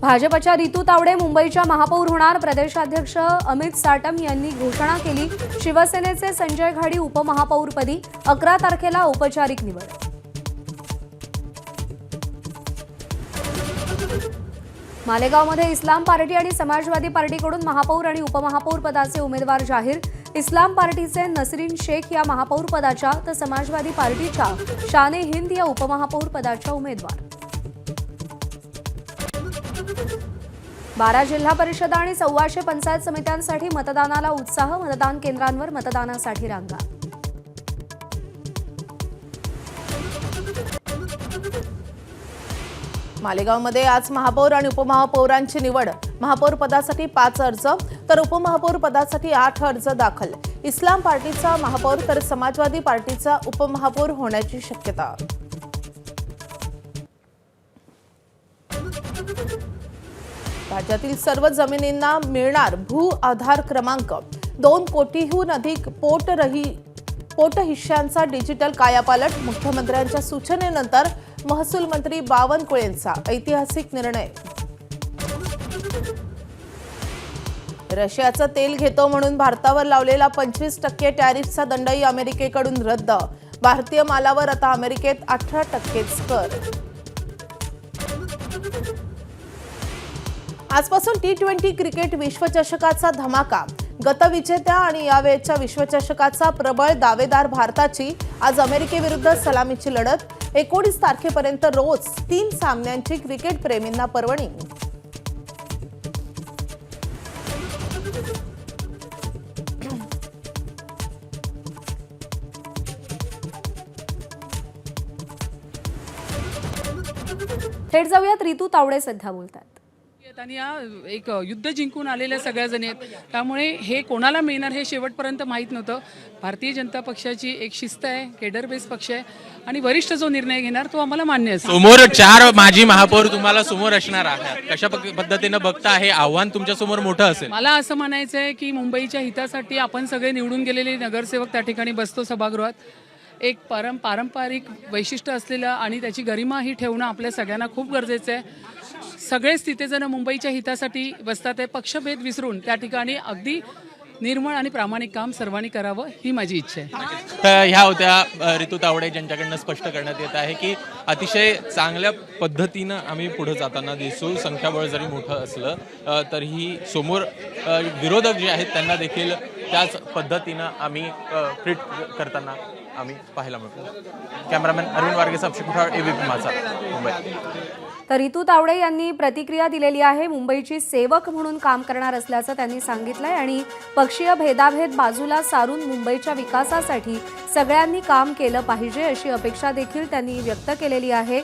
भाजपच्या रितू तावडे मुंबईच्या महापौर होणार। प्रदेशाध्यक्ष अमित साटम यांनी घोषणा केली। शिवसेनेचे संजय घाडी उपमहापौरपदी 11 तारखेला औपचारिक निवड। मालेगावमध्ये इस्लाम पार्टी आणि समाजवादी पार्टीकडून महापौर आणि उपमहापौर पदाचे उमेदवार जाहीर। इस्लाम पार्टीचे नसरीन शेख या महापौर पदाच्या तर समाजवादी पार्टीच्या शाने हिंद या उपमहापौर पदाच्या उमेदवार। 12 जिल्हा परिषद आणि 1400 पंचायत समित्यांसाठी मतदानाला उत्साह। मतदान केंद्रांवर मतदानासाठी रांगा। मालेगावमध्ये आज महापौर आणि उपमहापौरांची निवड। महापौर पदासाठी 5 अर्ज तर उपमहापौर पदासाठी 8 अर्ज दाखल। इस्लाम पार्टीचा महापौर तर समाजवादी पार्टीचा उपमहापौर होण्याची शक्यता। राज्यातील सर्व जमिनींना मिळणार भू आधार क्रमांक। 2 कोटीहून अधिक पोट हिश्श्यांचा डिजिटल कायापालट। मुख्यमंत्र्यांच्या सूचनेनंतर महसूल मंत्री बावनकुळेंचा ऐतिहासिक निर्णय। रशियाचं तेल घेतो म्हणून भारतावर लावलेला 25% टॅरिफचा दंडही अमेरिकेकडून रद्द। भारतीय मालावर आता अमेरिकेत 18% कर। आजपासून T20 क्रिकेट विश्वचषकाचा धमाका। गतविजेत्या आणि यावेळच्या विश्वचषकाचा प्रबळ दावेदार भारताची आज अमेरिकेविरुद्ध सलामीची लढत। 19 तारखेपर्यंत रोज 3 सामन्यांची क्रिकेट प्रेमींना पर्वणी। थेट जाऊयात रितू तावडे सध्या बोलतात। आणि एक युद्ध जिंकून आलेल्या सगळ्या जणी आहेत, त्यामुळे हे कोणाला मिळणार हे शेवटपर्यंत माहीत नव्हतं। भारतीय जनता पक्षाची एक शिस्त आहे, केडर बेस पक्ष आहे आणि वरिष्ठ जो निर्णय घेणार तो आम्हाला मान्य आहे। समोर 4 माजी महापौर तुम्हाला समोर असणार आहेत, कशा पद्धतीने बघता हे आव्हान तुमच्या समोर मोठं असेल? मला असं म्हणायचं आहे की मुंबईच्या हितासाठी आपण सगळे निवडून गेलेले नगरसेवक त्या ठिकाणी बसतो सभागृहात। एक पारंपरिक वैशिष्ट्य असलेलं आणि त्याची गरिमा ही ठेवणं आपल्या सगळ्यांना खूप गरजेचं आहे। सगळेच तिथेजण मुंबईच्या हितासाठी बसतात आहे, पक्षभेद विसरून त्या ठिकाणी अगदी निर्मळ आणि प्रामाणिक काम सर्वांनी करावं ही माझी इच्छा आहे। तर ह्या होत्या रितू तावडे, ज्यांच्याकडनं स्पष्ट करण्यात येत आहे की अतिशय चांगल्या पद्धतीनं आम्ही पुढे जाताना दिसू। संख्याबळ जरी मोठं असलं तरीही समोर विरोधक जे आहेत त्यांना देखील त्याच पद्धतीनं आम्ही ट्रीट करताना आम्ही पाहायला मिळतो। कॅमेरामॅन अरविंद वारगे, सबशिकुठाळ, ABP माझा, मुंबई। तर रितू तावडे यांनी प्रतिक्रिया दिलेली आहे। मुंबईची सेवक म्हणून काम करणार असल्याचं त्यांनी सांगितलंय आणि पक्षीय भेदाभेद बाजूला सारून मुंबईच्या विकासासाठी सगळ्यांनी काम केलं पाहिजे अशी अपेक्षा देखील त्यांनी व्यक्त केलेली आहे।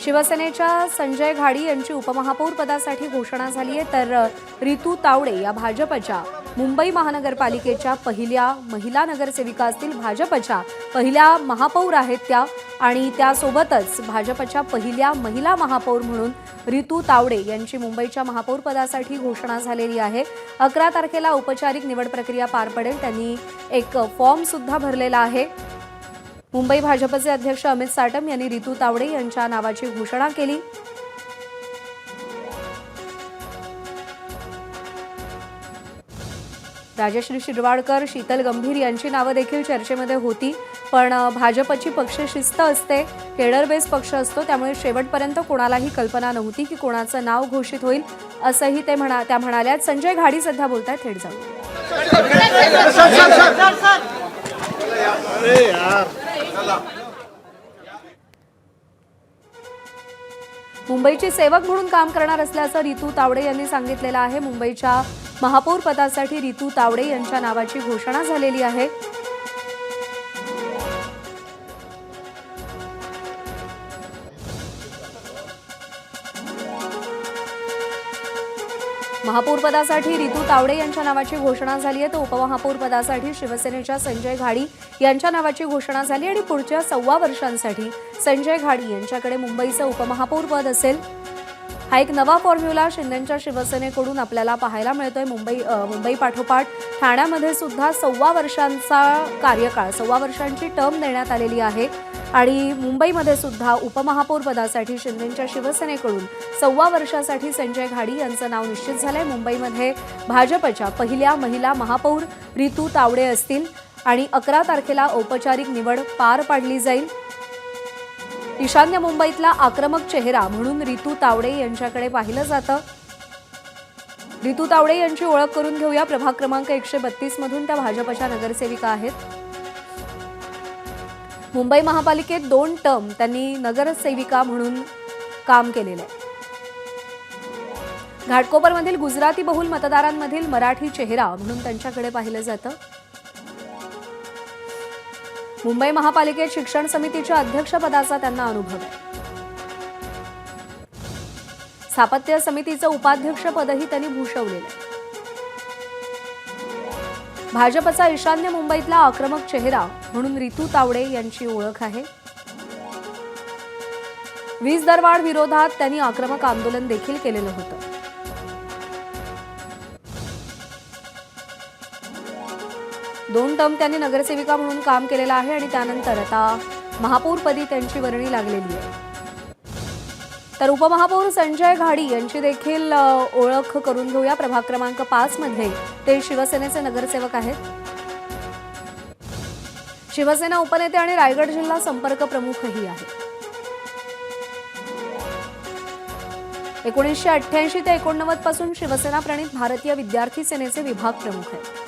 शिवसेनेच्या संजय घाडी यांची उपमहापौर पदासाठी घोषणा झाली आहे, तर रितू तावडे या भाजपच्या मुंबई महानगरपालिकेच्या पहिल्या महिला नगरसेविका असतील। भाजपच्या पहिल्या महापौर आहेत त्या आणि त्यासोबतच भाजपच्या पहिल्या महिला महापौर म्हणून रितू तावडे यांची मुंबईच्या महापौर पदासाठी घोषणा झालेली आहे। 11 तारखेला औपचारिक निवड प्रक्रिया पार पडेल। त्यांनी एक फॉर्म सुद्धा भरलेला आहे। मुंबई भाजपचे अध्यक्ष अमित साटम यांनी रितू तावडे यांच्या नावाची घोषणा केली। राजश्री शिरवाडकर, शीतल गंभीर यांची नावं देखील चर्चेमध्ये होती, पण भाजपची पक्ष शिस्त असते, केडर बेस पक्ष असतो, त्यामुळे शेवटपर्यंत कोणालाही कल्पना नव्हती की कोणाचं नाव घोषित होईल असंही त्या म्हणाल्या। संजय घाडी सध्या बोलतायत, थेट जाऊ। मुंबईची सेवक म्हणून काम करणार असल्याचं रितू तावडे यांनी सांगितलेलं आहे। मुंबईच्या महापौर पदासाठी रितू तावडे यांच्या नावाची घोषणा झालेली आहे। महापौर पदासाठी रितू तावडे यांच्या नावाची घोषणा झाली आहे, तर उपमहापौर पदासाठी शिवसेनेच्या संजय घाडी यांच्या नावाची घोषणा झाली आणि पुढच्या 15 वर्षांसाठी संजय घाडी यांच्याकडे मुंबईचं उपमहापौर पद असेल। हा एक नवा फॉर्म्युला शिंदेंच्या शिवसेनेकडून आपल्याला पाहायला मिळतोय। मुंबई पाठोपाठ ठाण्यामध्ये सुद्धा 15 वर्षांचा कार्यकाळ 15 वर्षांची टर्म देण्यात आलेली आहे। आणि मुंबईमध्ये सुद्धा उपमहापौर पदासाठी शिंदेंच्या शिवसेनेकडून 1.25 वर्षासाठी संजय घाडी यांचं नाव निश्चित झालंय। मुंबईमध्ये भाजपच्या पहिल्या महिला महापौर रितू तावडे असतील आणि 11 तारखेला औपचारिक निवड पार पाडली जाईल। ईशान्य मुंबईतला आक्रमक चेहरा म्हणून रितू तावडे यांच्याकडे पाहिलं जातं। रितू तावडे यांची ओळख करून घेऊया। प्रभाग क्रमांक 132 मधून त्या भाजपच्या नगरसेविका आहेत। मुंबई महापालिकेत 2 टर्म त्यांनी नगरसेविका म्हणून काम केलेलं आहे। घाटकोपरमधील गुजराती बहुल मतदारांमधील मराठी चेहरा म्हणून त्यांच्याकडे पाहिलं जातं। मुंबई महापालिकेत शिक्षण समितीच्या अध्यक्षपदाचा त्यांना अनुभव आहे। स्थापत्य समितीचं उपाध्यक्षपदही त्यांनी भूषवलेलं आहे। भाजपचा ईशान्य मुंबईतला आक्रमक चेहरा म्हणून रितू तावडे यांची ओळख आहे। वीज दरवाढ विरोधात त्यांनी आक्रमक आंदोलन देखील केलेलं होतं। दोन टर्म त्यांनी नगरसेविका म्हणून काम केलेलं आहे आणि त्यानंतर आता महापौरपदी त्यांची वर्णी लागलेली आहे। तर उपमहापौर संजय घाडी यांची देखील ओळख करून घेऊया। प्रभाग क्रमांक 5 मध्ये ते शिवसेनेचे नगरसेवक आहेत। शिवसेना उपनेते आणि रायगड जिल्हा संपर्क प्रमुखही आहेत। 1988 ते 89 पासून शिवसेना प्रणित भारतीय विद्यार्थी सेनेचे विभाग प्रमुख आहेत।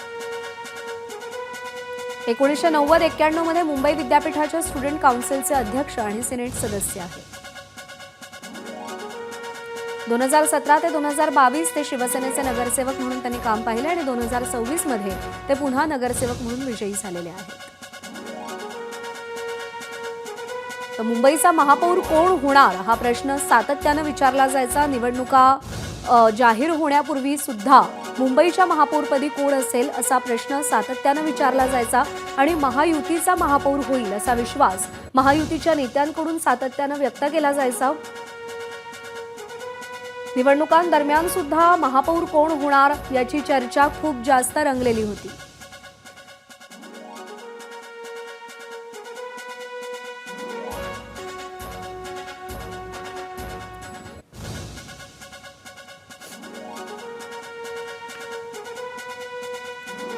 1990-91 मध्ये मुंबई विद्यापीठाच्या स्टुडंट काउन्सिलचे अध्यक्ष आणि सिनेट सदस्य आहेत। 2017 ते 2022 ते शिवसेनेचे नगरसेवक म्हणून त्यांनी काम पाहिले आणि 2024 मध्ये ते पुन्हा नगरसेवक म्हणून विजयी झालेले आहेत। तर मुंबईचा महापौर कोण होणार हा प्रश्न सातत्याने विचारला जायचा। निवडणुका जाहीर होण्यापूर्वी सुद्धा मुंबईच्या महापौरपदी कोण असेल असा प्रश्न सातत्याने विचारला जायचा आणि महायुतीचा महापौर होईल असा विश्वास महायुतीच्या नेत्यांकडून सातत्याने व्यक्त केला जायचा। निवडणुकांदरम्यान सुद्धा महापौर कोण होणार याची चर्चा खूप जास्त रंगलेली होती।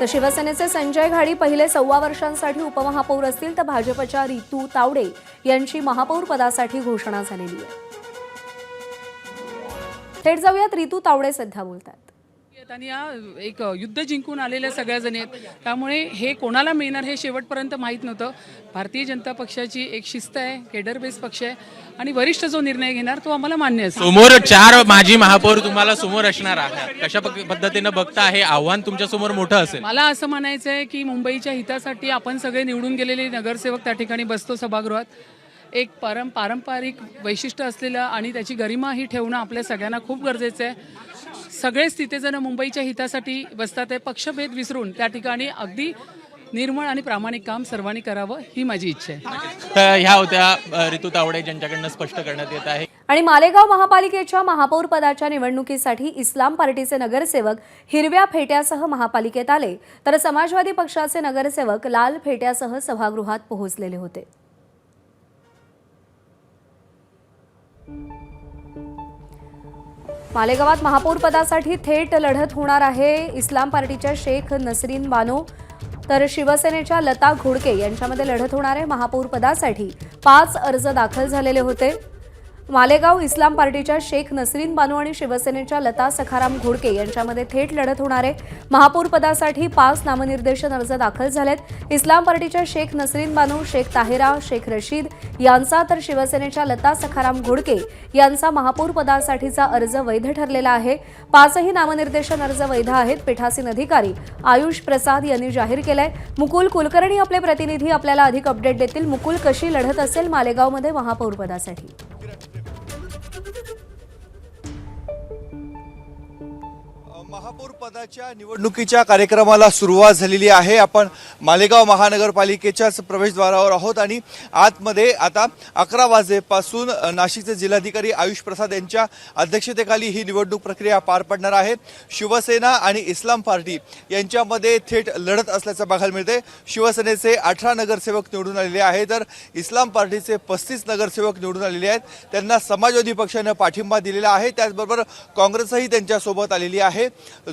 तर शिवसेनेचे संजय घाडी पहिले 1.25 वर्षांसाठी उपमहापौर असतील तर भाजपच्या रितू तावडे यांची महापौर पदासाठी घोषणा झालेली आहे। थेट जाऊयात, रितू तावडे सध्या बोलतात। आणि एक युद्ध जिंकून आलेल्या सगळ्या जणी आहेत, त्यामुळे हे कोणाला मिळणार हे शेवटपर्यंत माहीत नव्हतं। भारतीय जनता पक्षाची एक शिस्त आहे, केडर बेस पक्ष आहे आणि वरिष्ठ जो निर्णय घेणार तो आम्हाला मान्य असेल। समोर 4 माजी महापौर तुम्हाला समोर असणार आहे, कशा पद्धतीने बघता हे आव्हान तुमच्या समोर मोठं असेल? मला असं म्हणायचं आहे की मुंबईच्या हितासाठी आपण सगळे निवडून गेलेले नगरसेवक त्या ठिकाणी बसतो सभागृहात। एक पारंपरिक वैशिष्ट्य असलेलं आणि त्याची गरिमा ही ठेवणं आपल्या सगळ्यांना खूप गरजेचं आहे। सगळेच तिथे जण मुंबईच्या हितासाठी बसतात आहे, पक्षभेद विसरून त्या ठिकाणी अगदी निर्मळ आणि प्रामाणिक काम सर्वांनी करावं ही माझी इच्छा आहे। तर ह्या होत्या रितू तावडे ज्यांच्याकडनं स्पष्ट करण्यात येत आहे। आणि मालेगाव महापालिकेच्या महापौर पदाच्या निवडणुकीसाठी इस्लाम पार्टीचे नगरसेवक हिरव्या फेट्यासह महापालिकेत आले तर समाजवादी पक्षाचे नगरसेवक लाल फेट्यासह सभागृहात पोहोचलेले होते। मालेगावात महापौर पदासाठी थेट लढत होणार आहे। इस्लाम पार्टीच्या शेख नसरीन बानो तर शिवसेनेच्या लता घोडके यांच्यामध्ये लढत होणार आहे। महापौर पदासाठी 5 अर्ज दाखल झालेले होते। मालेगाव इस्लाम पार्टीच्या शेख नसरीन बानो आणि शिवसेनेच्या लता सखाराम घोडके यांच्यामध्ये थेट लढत होणार आहे। महापौर पदासाठी 5 नामनिर्देशन अर्ज दाखल झालेत। इस्लाम पार्टीच्या शेख नसरीन बानो, शेख ताहेरा, शेख रशीद यांचा तर शिवसेनेच्या लता सखाराम घोडके यांचा महापौर पदासाठीचा अर्ज वैध ठरलेला आहे। 5ही नामनिर्देशन अर्ज वैध आहेत। पीठासीन अधिकारी आयुष प्रसाद यांनी जाहीर केलंय। मुकुल कुलकर्णी आपले प्रतिनिधी आपल्याला अधिक अपडेट देतील। मुकुल, कशी लढत असेल मालेगावमध्ये महापौर पदासाठी? महापौर पदाच्या निवडणुकीच्या कार्यक्रमाला सुरुवात झालेली आहे. आपण मालेगाव महानगरपालिकेच्याच प्रवेशद्वारावर आहोत आणि आतमध्ये आता 11 वाजेपासून नाशिकचे जिल्हाधिकारी आयुष प्रसाद यांच्या अध्यक्षतेखाली ही निवडणूक प्रक्रिया पार पडणार आहे. शिवसेना आणि इस्लाम पार्टी यांच्यामध्ये थेट लढत असल्याचं बघायला मिळते. शिवसेनेचे 18 नगरसेवक निवडून आलेले आहेत, तर इस्लाम पार्टीचे 35 नगरसेवक निवडून आलेले आहेत. त्यांना समाजवादी पक्षाने पाठिंबा दिलेला आहे. त्याचबरोबर काँग्रेसही त्यांच्यासोबत आलेली आहे.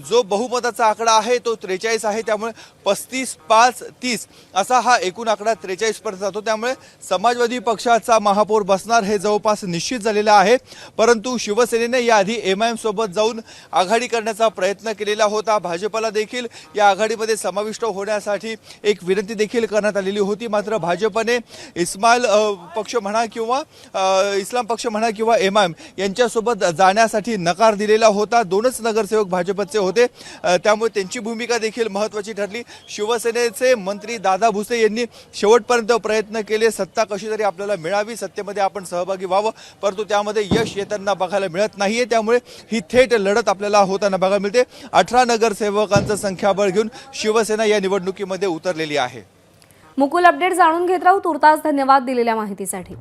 जो बहुमताचा आकडा आहे तो 43 आहे. त्यामुळे 35-5-30 असा हा एकूण आकडा 43 पर्यंत जातो. त्यामुळे समाजवादी पक्षाचा महापौर बसणार हे जवळपास निश्चित झालेलं आहे. परंतु शिवसेनेने याआधी MIM सोबत जाऊन आघाडी करण्याचा प्रयत्न केलेला होता. भाजपला देखील या आघाडीमध्ये समाविष्ट होण्यासाठी एक विनंती देखील करण्यात आलेली होती. मात्र भाजपने इस्माईल पक्ष म्हणा किंवा इस्लाम पक्ष म्हणा किंवा MIM यांच्यासोबत जाण्यासाठी नकार दिलेला होता. दोनच नगरसेवक भाजपचे होते, त्यामुळे त्यांची भूमिका देखील महत्त्वाची ठरली. शिवसेनेचे मंत्री दादा भुसे यांनी शेवटपर्यंत प्रयत्न केले, सत्ता कशी तरी आपल्याला मिळावी, सत्तेमध्ये आपण सहभागी व्हावं, परंतु त्यामध्ये यश येताना बघायला मिळत नाहीये. त्यामुळे ही थेट लढत आपल्याला होताना बघायला मिळते. 18 नगरसेवकांचं संख्याबळ घेऊन शिवसेना या निवडणुकीमध्ये उतरलेली आहे. मुकुल, अपडेट जाणून घेत राहू. तुर्तास धन्यवाद दिलेल्या माहितीसाठी.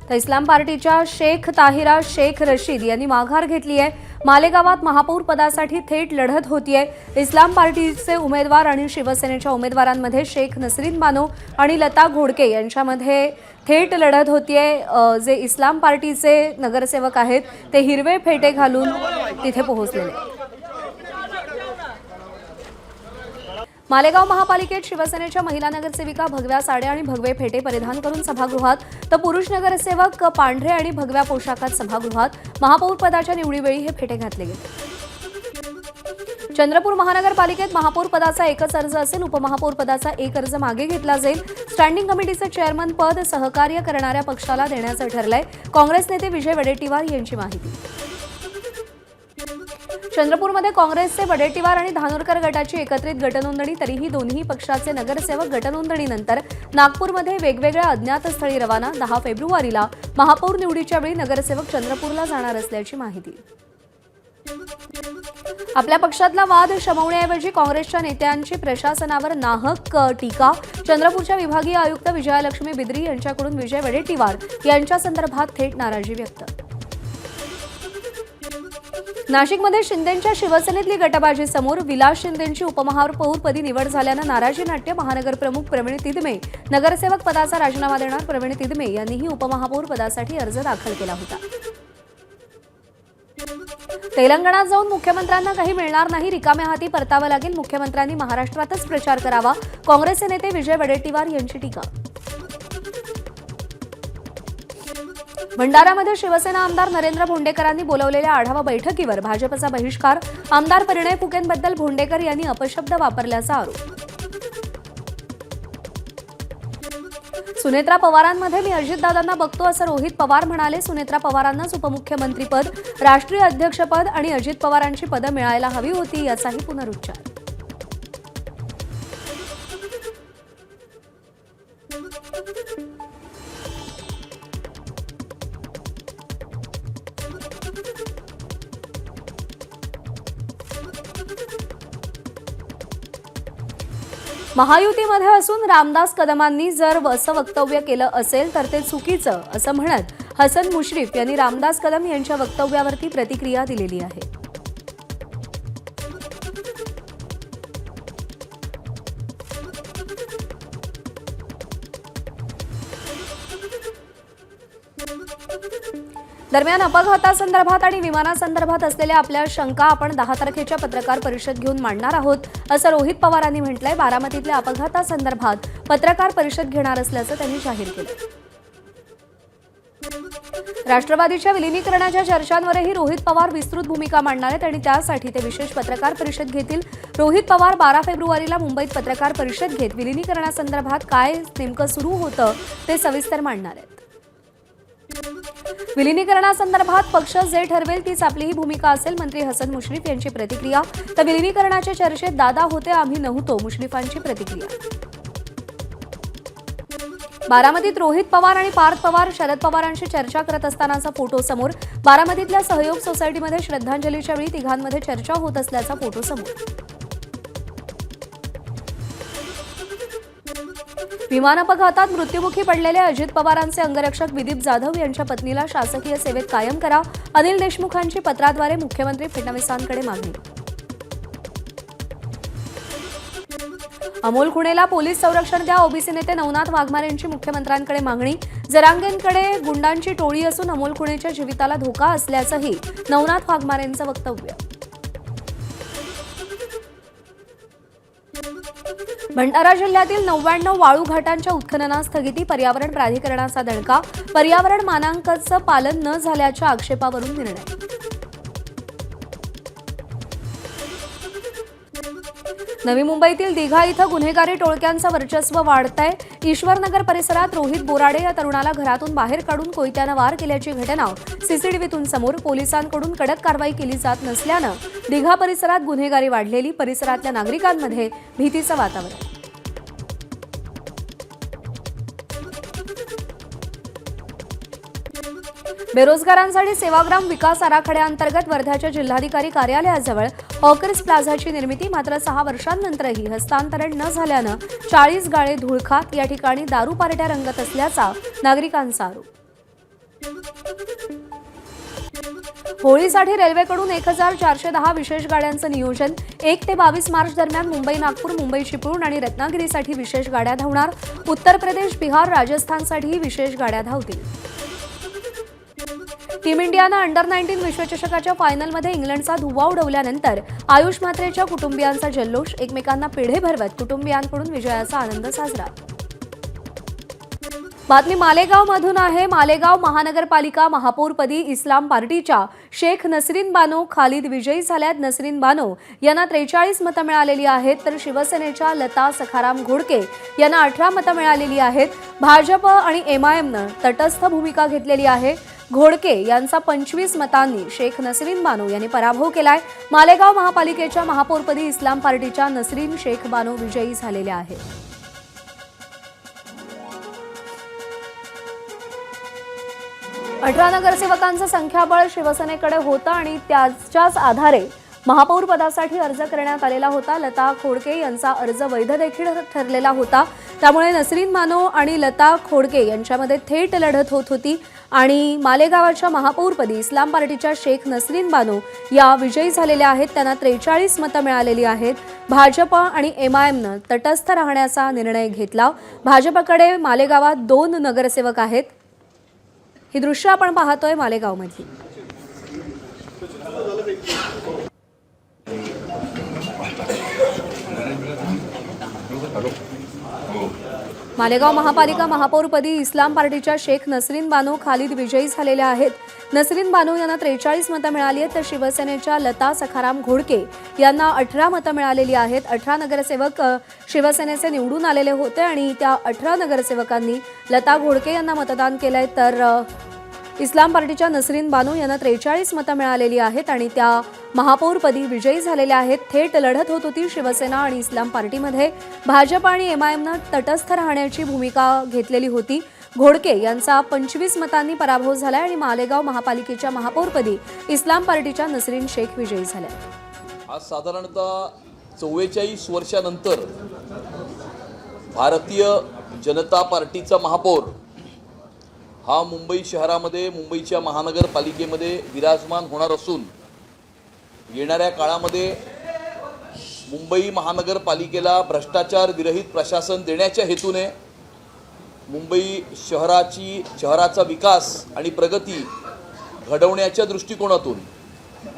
तर इस्लाम पार्टीच्या शेख ताहिरा शेख रशीद यांनी माघार घेतली आहे. मालेगावात महापौर पदासाठी थेट लढत होतीये. इस्लाम पार्टीचे उमेदवार आणि शिवसेनेच्या उमेदवारांमध्ये शेख नसरीन बानो आणि लता घोडके यांच्यामध्ये थेट लढत होतीये. जे इस्लाम पार्टीचे नगरसेवक आहेत ते हिरवे फेटे घालून तिथे पोहोचलेले. मालेगाव महापालिकेत शिवसेनेच्या महिला नगरसेविका भगव्या साड्या आणि भगवे फेटे परिधान करून सभागृहात, तर पुरुष नगरसेवक पांढरे आणि भगव्या पोशाखात सभागृहात महापौर पदाच्या निवडीवेळी हे फेटे घातले गेले. चंद्रपूर महानगरपालिकेत महापौर पदाचा एकच अर्ज असेल. उपमहापौर पदाचा एक अर्ज मागे घेतला जाईल. स्टँडिंग कमिटीचे चेअरमन पद सहकार्य करणाऱ्या पक्षाला देण्याचं ठरलंय. काँग्रेस नेते विजय वडेट्टीवार यांची माहिती. चंद्रपूरमध्ये काँग्रेसचे वडेट्टीवार आणि धानोरकर गटाची एकत्रित गटनोंदणी. तरीही दोन्ही पक्षाचे नगरसेवक गटनोंदणीनंतर नागपूरमध्ये वेगवेगळ्या अज्ञात स्थळी रवाना. 10 फेब्रुवारीला महापौर निवडीच्या वेळी नगरसेवक चंद्रपूरला जाणार असल्याची माहिती. आपल्या पक्षातला वाद शमवण्याऐवजी काँग्रेसच्या नेत्यांची प्रशासनावर नाहक टीका. चंद्रपूरच्या विभागीय आयुक्त विजयालक्ष्मी बिद्री यांच्याकडून विजय वडेट्टीवार यांच्या संदर्भात थेट नाराजी व्यक्त. नाशिकमध्ये शिंदेंच्या शिवसेनेतली गटबाजी समोर. विलास शिंदेंची उपमहापौरपदी निवड झाल्यानं नाराजी नाट्य. महानगर प्रमुख प्रवीण तिदमे नगरसेवक पदाचा राजीनामा देणार. प्रवीण तिदमे यांनीही उपमहापौर पदासाठी अर्ज दाखल केला होता. तेलंगणात जाऊन मुख्यमंत्र्यांना काही मिळणार नाही. रिकाम्या हाती परतावं लागेल. मुख्यमंत्र्यांनी महाराष्ट्रातच प्रचार करावा. काँग्रेसचे नेते विजय वडेट्टीवार यांची टीका. भंडारामध्ये शिवसेना आमदार नरेंद्र भोंडेकरांनी बोलवलेल्या आढावा बैठकीवर भाजपचा बहिष्कार. आमदार परिणय फुकेंबद्दल भोंडेकर यांनी अपशब्द वापरल्याचा आरोप. सुनेत्रा पवारांमध्ये मी अजितदादांना बघतो असं रोहित पवार म्हणाले. सुनेत्रा पवारांनाच उपमुख्यमंत्रीपद, राष्ट्रीय अध्यक्षपद आणि अजित पवारांची पदं मिळायला हवी होती याचाही पुनरुच्चार. महायुतीमध्ये असून रामदास कदमांनी जर असं वक्तव्य केलं असेल तर ते चुकीचं असं म्हणत हसन मुश्रीफ यांनी रामदास कदम यांच्या वक्तव्यावरती प्रतिक्रिया दिलेली आहे. दरम्यान अपघातासंदर्भात आणि विमानासंदर्भात असलेल्या आपल्या शंका आपण 10 तारखेच्या पत्रकार परिषद घेऊन मांडणार आहोत असं रोहित पवारांनी म्हटलंय. बारामतीतल्या अपघातासंदर्भात पत्रकार परिषद घेणार असल्याचं त्यांनी जाहीर केलं. राष्ट्रवादीच्या विलिनीकरणाच्या चर्चांवरही रोहित पवार विस्तृत भूमिका मांडणार आहेत आणि त्यासाठी ते विशेष पत्रकार परिषद घेतील. रोहित पवार 12 फेब्रुवारीला मुंबईत पत्रकार परिषद घेत विलिनीकरणासंदर्भात काय नेमकं सुरू होतं ते सविस्तर मांडणार आहेत. विलिनीकरणासंदर्भात पक्ष जे ठरवेल तीच आपली ही भूमिका असेल. मंत्री हसन मुश्रीफ यांची प्रतिक्रिया. तर विलिनीकरणाच्या चर्चेत दादा होते, आम्ही नव्हतो, मुश्रीफांची प्रतिक्रिया. बारामतीत रोहित पवार आणि पार्थ पवार शरद पवारांशी चर्चा करत असतानाचा फोटो समोर. बारामतीतल्या सहयोग सोसायटीमध्ये श्रद्धांजलीच्या वेळी तिघांमध्ये चर्चा होत असल्याचा फोटो समोर. विमान अपघातात मृत्युमुखी पडलेले अजित पवारांचे अंगरक्षक विदीप जाधव यांच्या पत्नीला शासकीय सेवेत कायम करा. अनिल देशमुखांची पत्राद्वारे मुख्यमंत्री फडणवीसांकडे मागणी. अमोल खुणेला पोलीस संरक्षण द्या. ओबीसी नेते नवनाथ वाघमारेंची मुख्यमंत्र्यांकडे मागणी. जरांगेंकडे गुंडांची टोळी असून अमोल खुणेच्या जीविताला धोका असल्याचंही नवनाथ वाघमारेंचं वक्तव्य. भंडारा जिल्ह्यातील 99 वाळू घाटांच्या उत्खननास स्थगिती. पर्यावरण प्राधिकरणाचा दणका. पर्यावरण मानांकनाचं पालन न झाल्याच्या आक्षेपावरून निर्णय. नवी मुंबईतील दिघा इथं गुन्हेगारी टोळक्यांचं वर्चस्व वाढतंय. ईश्वरनगर परिसरात रोहित बोराडे या तरुणाला घरातून बाहेर काढून कोयत्यानं वार केल्याची घटना सीसीटीव्हीतून समोर. पोलिसांकडून कडक कारवाई केली जात नसल्यानं दिघा परिसरात गुन्हेगारी वाढलेली. परिसरातल्या नागरिकांमध्ये भीतीचं वातावरण. बेरोजगारांसाठी सेवाग्राम विकास आराखड्याअंतर्गत वर्ध्याच्या जिल्हाधिकारी कार्यालयाजवळ हॉकर्स प्लाझाची निर्मिती. मात्र 6 वर्षांनंतरही हस्तांतरण न झाल्यानं 40 गाळे धुळखात. या ठिकाणी दारू पार्ट्या रंगत असल्याचा नागरिकांचा आरोप. होळीसाठी रेल्वेकडून 1410 विशेष गाड्यांचं नियोजन. 1 ते 22 मार्च दरम्यान मुंबई नागपूर, मुंबई चिपळूण आणि रत्नागिरीसाठी विशेष गाड्या धावणार. उत्तर प्रदेश, बिहार, राजस्थानसाठीही विशेष गाड्या धावतील. टीम इंडियानं अंडर-19 विश्वचषकाच्या फायनलमध्ये इंग्लंडचा धुव्वा उडवल्यानंतर आयुष म्हात्रेच्या कुटुंबियांचा जल्लोष. एकमेकांना पेढे भरवत कुटुंबियांकडून विजयाचा आनंद साजरा. बातमी मालेगावमधून आहे. मालेगाव महानगरपालिका महापौरपदी इस्लाम पार्टीच्या शेख नसरीन बानो खालिद विजयी झाल्यात. नसरीन बानो यांना 43 मतं मिळालेली आहेत, तर शिवसेनेच्या लता सखाराम घोडके यांना 18 मतं मिळालेली आहेत. भाजप आणि एमआयएमनं तटस्थ भूमिका घेतलेली आहे. घोडके यांचा 25 मतांनी शेख नसरीन बानो यांनी पराभव केलाय. मालेगाव महापालिकेच्या महापौरपदी इस्लाम पार्टीच्या नसरीन शेख बानो विजयी झालेल्या आहेत. अठरा नगरसेवकांचं संख्याबळ शिवसेनेकडे होतं आणि त्याच्याच आधारे महापौर पदासाठी अर्ज करण्यात आलेला होता. लता खोडके यांचा अर्ज वैध देखील ठरलेला होता. त्यामुळे नसरीन बानो आणि लता खोडके यांच्यामध्ये थेट लढत होत होती आणि मालेगावच्या महापौरपदी इस्लाम पार्टीच्या शेख नसरीन बानो या विजयी झालेल्या आहेत. त्यांना 43 मतं मिळालेली आहेत. भाजप आणि एमआयएमनं तटस्थ राहण्याचा निर्णय घेतला. भाजपकडे मालेगावात 2 नगरसेवक आहेत. ही दृश्य आपण पाहतोय मालेगावमधली. मालेगाव महापालिका महापौरपदी इस्लाम पार्टीच्या शेख नसरीन बानो खालिद विजयी झालेल्या आहेत. नसरीन बानो यांना 43 मतं मिळाली आहेत, तर शिवसेनेच्या लता सखाराम घोडके यांना 18 मतं मिळालेली आहेत. 18 नगरसेवक शिवसेनेचे निवडून आलेले होते आणि त्या 18 नगरसेवकांनी लता घोडके यांना मतदान केलंय, तर इस्लाम पार्टीच्या नसरीन बानो यांना 43 मतं मिळालेली आहेत आणि त्या महापौरपदी विजयी झालेल्या आहेत. थेट लढत होत होती शिवसेना आणि इस्लाम पार्टीमध्ये. भाजप आणि एमआयएमनं तटस्थ राहण्याची भूमिका घेतलेली होती. घोडके यांचा 25 मतांनी पराभव झाला आणि मालेगाव महापालिकेच्या महापौरपदी इस्लाम पार्टीच्या नसरीन शेख विजयी झाल्या. आज साधारणतः 44 वर्षानंतर भारतीय जनता पार्टीचा महापौर हा मुंबई शहरामध्ये, मुंबईच्या महानगरपालिकेमध्ये विराजमान होणार असून येणाऱ्या काळामध्ये मुंबई महानगरपालिकेला भ्रष्टाचार विरहित प्रशासन देण्याच्या हेतूने मुंबई शहराचा विकास आणि प्रगती घडवण्याच्या दृष्टिकोनातून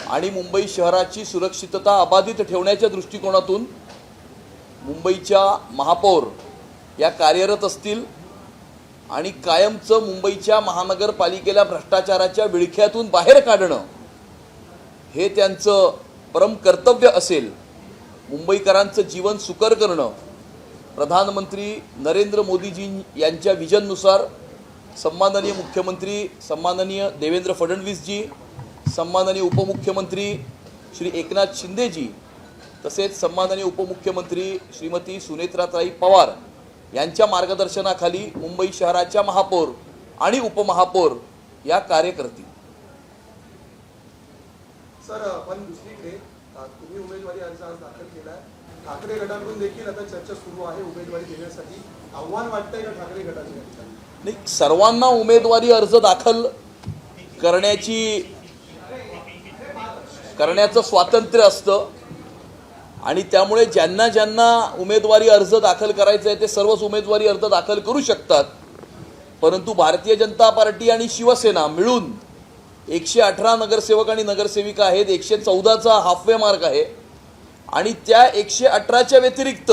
आणि मुंबई शहराची सुरक्षितता अबाधित ठेवण्याच्या दृष्टिकोनातून मुंबईच्या महापौर या कार्यरत असतील आणि कायमचं मुंबईच्या महानगरपालिकेला भ्रष्टाचाराच्या विळख्यातून बाहेर काढणं हे त्यांचं परम कर्तव्य असेल. मुंबईकरांचं जीवन सुकर करणं प्रधानमंत्री नरेंद्र मोदीजी यांच्या विजननुसार सन्माननीय मुख्यमंत्री सन्माननीय देवेंद्र फडणवीसजी, सन्माननीय उपमुख्यमंत्री श्री एकनाथ शिंदेजी तसेच सन्माननीय उपमुख्यमंत्री श्रीमती सुनेत्राताई पवार यांच्या मार्गदर्शनाखाली मुंबई शहराच्या महापौर आणि उपमहापौर या कार्य करतील. सर, पण दुसरीकडे तुम्ही उमेदवारी अर्ज आज दाखल केलाय. ठाकरे गटाकडून देखील आता चर्चा सुरू आहे उमेदवारी देण्यासाठी. आव्हान वाटतंय का ठाकरे गटाच्या या ठिकाणी? नाही, सर्वांना उमेदवारी अर्ज दाखल करण्याचं स्वातंत्र्य असतं आणि त्यामुळे ज्यांना ज्यांना उमेदवारी अर्ज दाखल करायचा आहे ते सर्वच उमेदवारी अर्ज दाखल करू शकतात. परंतु भारतीय जनता पार्टी आणि शिवसेना मिळून 118 नगरसेवक आणि नगरसेविका आहेत. 114चा हाफवे मार्क आहे आणि त्या 118च्या व्यतिरिक्त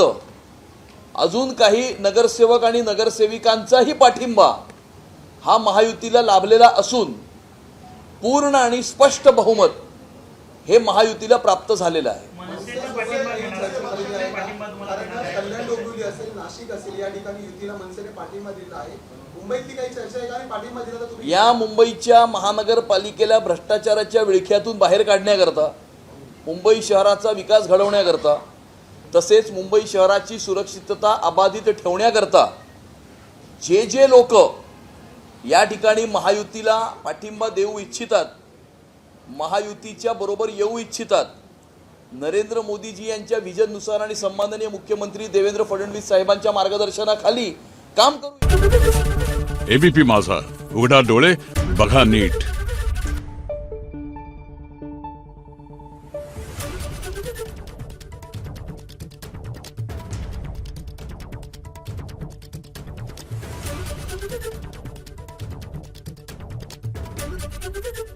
अजून काही नगरसेवक आणि नगरसेविकांचाही पाठिंबा हा महायुतीला लाभलेला असून पूर्ण आणि स्पष्ट बहुमत हे महायुतीला प्राप्त झालेलं आहे. कल्याण डोंबिवली असेल, नाशिक असेल, या ठिकाणी युतीला मनसेने पाठिंबा दिला आहे. मुंबईतली काही चर्चा आहे का? आणि पाठिंबा दिला तर तुम्ही या मुंबईच्या महानगरपालिकेला भ्रष्टाचाराच्या विळख्यातून बाहेर काढण्याकरता, मुंबई शहराचा विकास घडवण्याकरता, तसेच मुंबई शहराची सुरक्षितता अबाधित ठेवण्याकरता जे जे लोक या ठिकाणी महायुतीला पाठिंबा देऊ इच्छितात, महायुतीच्या बरोबर येऊ इच्छितात, नरेंद्र मोदीजी यांच्या विजननुसार आणि सन्माननीय मुख्यमंत्री देवेंद्र फडणवीस साहेबांच्या मार्गदर्शनाखाली काम करू. एबीपी माझा, उघडा डोळे बघा नीट. Thank you.